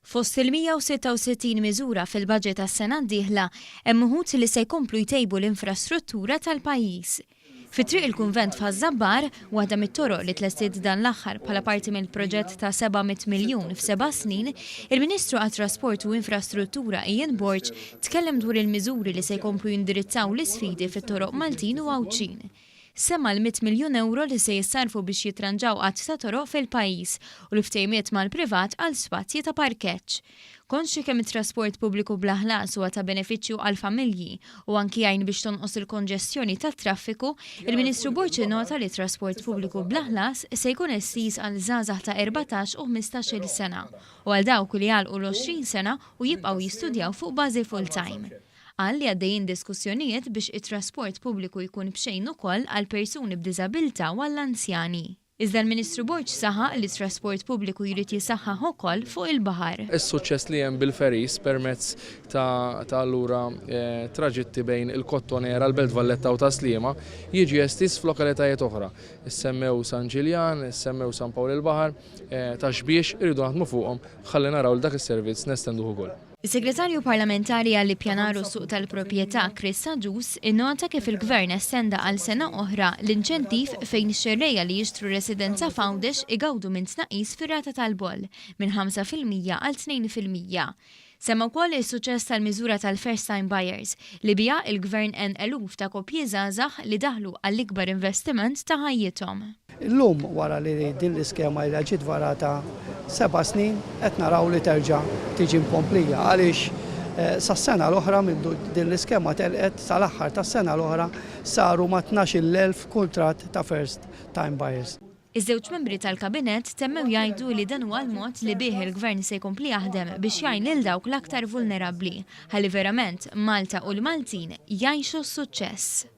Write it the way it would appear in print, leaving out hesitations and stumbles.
Fost il-166 miżura fil-baġit għas-sena d-dieħla hemm uħud li se jkomplu jtejbu l-infrastruttura tal-pajjiż. Fit-triq il-kunvent f'Ħaż-Żabbar, waħda mit-toroq li tlestiet dan l-aħħar bħala parti mill-proġett ta' 700 miljun f'7 snin, il-Ministru għat-trasport u infrastruttura Ian Borg tkellem dwar il-miżuri li se jkomplu jindirizzaw l-isfidi fit-toroq Maltin u għawċin. Semma l-100 miljun euro li se jissarfu biex jitranġaw qatt ta' toroq fil-pajjiż u l-ftehimiet mal-privat għal spazji ta' parkeġġ. Konxi kemm it-trasport pubbliku bla ħlas huwa ta' benefiċċju għal familji u anki jgħin biex tonqos il-konġestjoni tat-traffiku, il-Ministru Borg nota li trasport pubbliku bla ħlas se jkun estiż għal żgħażagħ ta' 14 u 15-il sena u għal dawk li jgħalqu l-20 sena u jibqgħu jistudjaw fuq bażi full-time. Qal li għaddejjin diskussjonijiet biex it-trasport pubbliku jkun b'xejn ukoll għal persuni b'diżabilità u għall-anzjani. Iżda l-Ministru Borg saħaq li t-trasport pubbliku jrid jisaħħaħ ukoll fuq il-baħar. Is-suċċess li hemm bil-feris permezz ta' allura traġitti bejn il-Kottonera, l-Belt Valletta u Taslima jiġi estiż f'lokalitajiet oħra. Issemmew San Ġiljan, issemmew San Pawl il-Baħar, ta' xbiex irridu naħdmu fuqhom ħalli naraw l dak is-servizz nestenduh ukoll. Is-Segretarju Parlamentari għall-Ippjanar u Suq tal-Proprjetà Chris Agius innota kif il-Gvern estenda għal sena oħra l-inċentiv fejn ix-xerrejja li jixtru residenza f'għawdex igawdu minn tnaqqis fir-rata tal-boll minn 5% għal 2%. Semma wkoll is-suċċess tal-miżura tal-First time buyers li biha il-Gvern en eluf ta' koppji żgħażagħ li daħlu għall-ikbar investiment ta' ħajjithom. Illum wara li din l-iskema li ġiet varata 7 snin qed naraw li terġa' tiġi mkomplija għaliex sas-sena l-oħra minn din l-iskema telqet sal-aħħar tas-sena l-oħra saru ma' 12,000 kuntratt ta' First time buyers. Iż-żewġ membri tal-Kabinett temmew jgħidu li dan huwa l-mod li bih il-Gvern se jkompli jaħdem biex jgħin lil dawk l-aktar vulnerabbli ħalli verament Malta u l-Maltin jgħixu s-suċċess.